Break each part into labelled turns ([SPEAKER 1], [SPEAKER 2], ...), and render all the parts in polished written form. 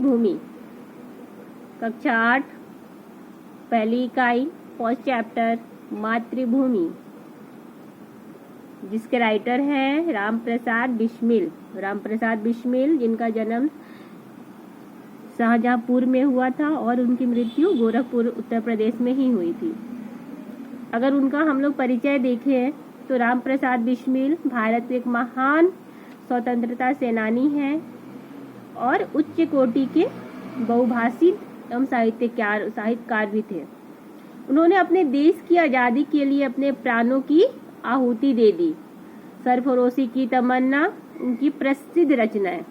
[SPEAKER 1] मातृभूमि। कक्षा 8 पहली इकाई फर्स्ट चैप्टर मातृभूमि, जिसके राइटर हैं राम प्रसाद बिस्मिल। राम प्रसाद बिस्मिल जिनका जन्म शाहजहांपुर में हुआ था और उनकी मृत्यु गोरखपुर उत्तर प्रदेश में ही हुई थी। अगर उनका हम लोग परिचय देखें तो राम प्रसाद बिस्मिल भारत के एक महान स्वतंत्रता सेनानी हैं और उच्च कोटि के बहुभाषित एवं साहित्यकार भी थे। उन्होंने अपने देश की आज़ादी के लिए अपने प्राणों की आहुति दे दी। सरफरोशी की तमन्ना उनकी प्रसिद्ध रचना है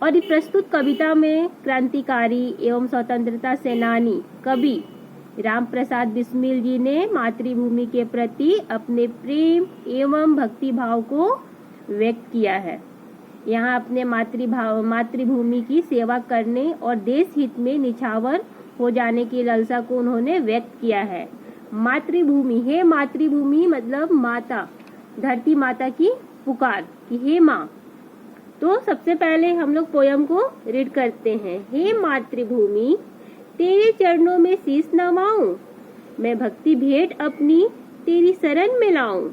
[SPEAKER 1] और इस प्रस्तुत कविता में क्रांतिकारी एवं स्वतंत्रता सेनानी कवि राम प्रसाद बिस्मिल जी ने मातृभूमि के प्रति अपने प्रेम एवं भक्ति भाव को व्यक्त किया है। यहाँ अपने मातृभूमि की सेवा करने और देश हित में निछावर हो जाने की लालसा को उन्होंने व्यक्त किया है। मातृभूमि, हे मातृभूमि मतलब माता, धरती माता की पुकार कि हे माँ। तो सबसे पहले हम लोग पोयम को रीड करते हैं। हे मातृभूमि तेरे चरणों में शीश नवाऊं, मैं भक्ति भेंट अपनी तेरी शरण में लाऊं।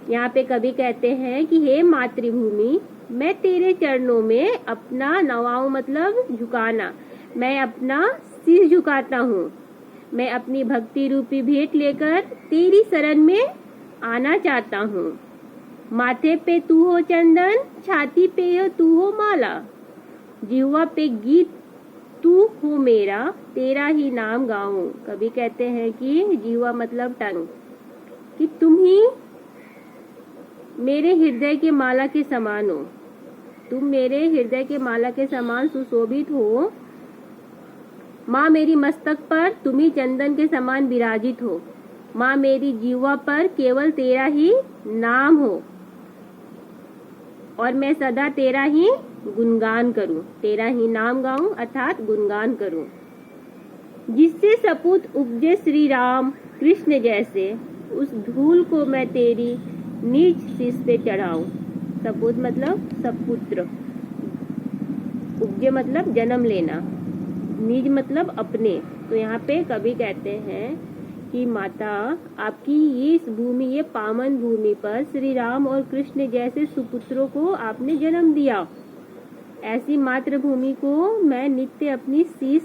[SPEAKER 1] यहाँ पे कवि कहते हैं कि हे मातृभूमि मैं तेरे चरणों में अपना नवाऊं मतलब झुकाना, मैं अपना शीश झुकाता हूँ। मैं अपनी भक्ति रूपी भेंट लेकर तेरी शरण में आना चाहता हूँ। माथे पे तू हो चंदन, छाती पे तू हो माला, जिह्वा पे गीत तू हो मेरा, तेरा ही नाम गाऊं। कभी कहते हैं कि जिह्वा मतलब टंग, कि तुम ही मेरे हृदय के माला के समान हो, तुम मेरे हृदय के माला के समान सुशोभित हो। माँ मेरी मस्तक पर तुम ही चंदन के समान विराजित हो। माँ मेरी जीवा पर केवल तेरा ही नाम हो और मैं सदा तेरा ही गुणगान करूं, तेरा ही नाम गाऊं अर्थात गुणगान करूं। जिससे सपूत उपजे श्री राम कृष्ण जैसे, उस धूल को मैं तेरी निज शीश पे चढ़ाऊं। सपूत मतलब सपुत्र, उपजे मतलब जन्म लेना, निज मतलब अपने। तो यहाँ पे कवि कहते हैं कि माता आपकी ये इस भूमि, ये पावन भूमि पर श्री राम और कृष्ण जैसे सुपुत्रों को आपने जन्म दिया। ऐसी मातृभूमि को मैं नित्य अपनी शीश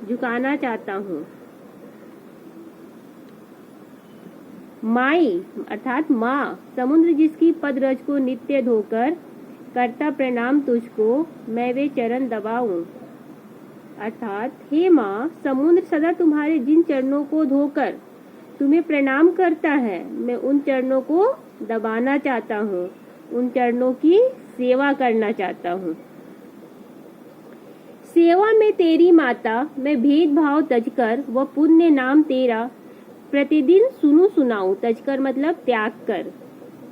[SPEAKER 1] झुकाना चाहता हूँ। माई अर्थात माँ, समुद्र जिसकी पदरज को नित्य धोकर करता प्रणाम तुझको, मैं वे चरण दबाऊं। अर्थात हे माँ, समुद्र सदा तुम्हारे जिन चरणों को धोकर तुम्हें प्रणाम करता है, मैं उन चरणों को दबाना चाहता हूँ, उन चरणों की सेवा करना चाहता हूँ। सेवा में तेरी माता मैं भेदभाव तजकर वह पुण्य नाम तेरा प्रतिदिन सुनूं सुनाऊं। तजकर मतलब त्याग कर,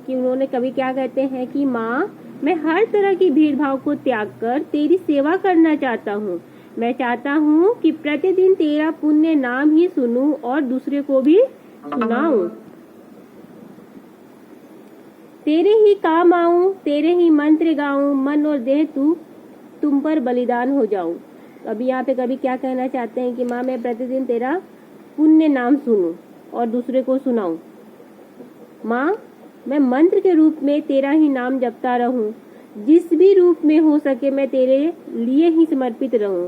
[SPEAKER 1] कि उन्होंने कभी क्या कहते हैं कि माँ मैं हर तरह की भेदभाव को त्याग कर तेरी सेवा करना चाहता हूँ। मैं चाहता हूँ कि प्रतिदिन तेरा पुण्य नाम ही सुनूं और दूसरे को भी सुनाऊं। तेरे ही काम आऊं, तेरे ही मंत्र गाऊं, मन और देह तुम पर बलिदान हो जाऊं। अभी यहाँ पे कभी क्या कहना चाहते हैं कि माँ मैं प्रतिदिन तेरा पुण्य नाम सुनूं और दूसरे को सुनाऊं। माँ मैं मंत्र के रूप में तेरा ही नाम जपता रहूं, जिस भी रूप में हो सके मैं तेरे लिए ही समर्पित रहूं।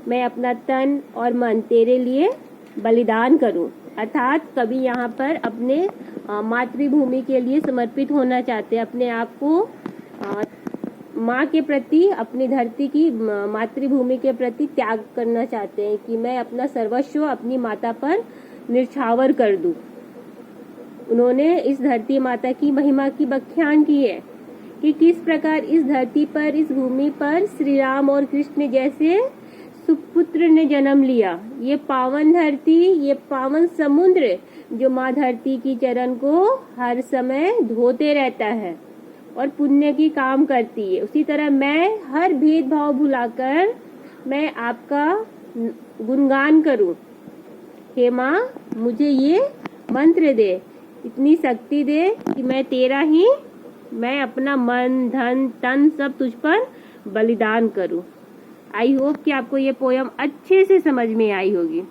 [SPEAKER 1] मैं अपना तन और मन तेरे लिए बलिदान करूं। अर्थात कभी यहाँ पर अपने मातृभूमि के लिए समर्पित होना चाहते हैं, अपने आप को माँ के प्रति, अपनी धरती की मातृभूमि के प्रति त्याग करना चाहते हैं कि मैं अपना सर्वस्व अपनी माता पर निछावर कर दूं। उन्होंने इस धरती माता की महिमा की व्याख्यान की है कि किस प्रकार इस धरती पर, इस भूमि पर श्री राम और कृष्ण जैसे सुपुत्र ने जन्म लिया। ये पावन धरती, ये पावन समुद्र जो माँ धरती की चरण को हर समय धोते रहता है और पुण्य की काम करती है, उसी तरह मैं हर भेदभाव भुलाकर मैं आपका गुणगान करूं। हे माँ मुझे ये मंत्र दे, इतनी शक्ति दे कि मैं तेरा ही, मैं अपना मन धन तन सब तुझ पर बलिदान करूं। आई होप कि आपको ये पोयम अच्छे से समझ में आई होगी।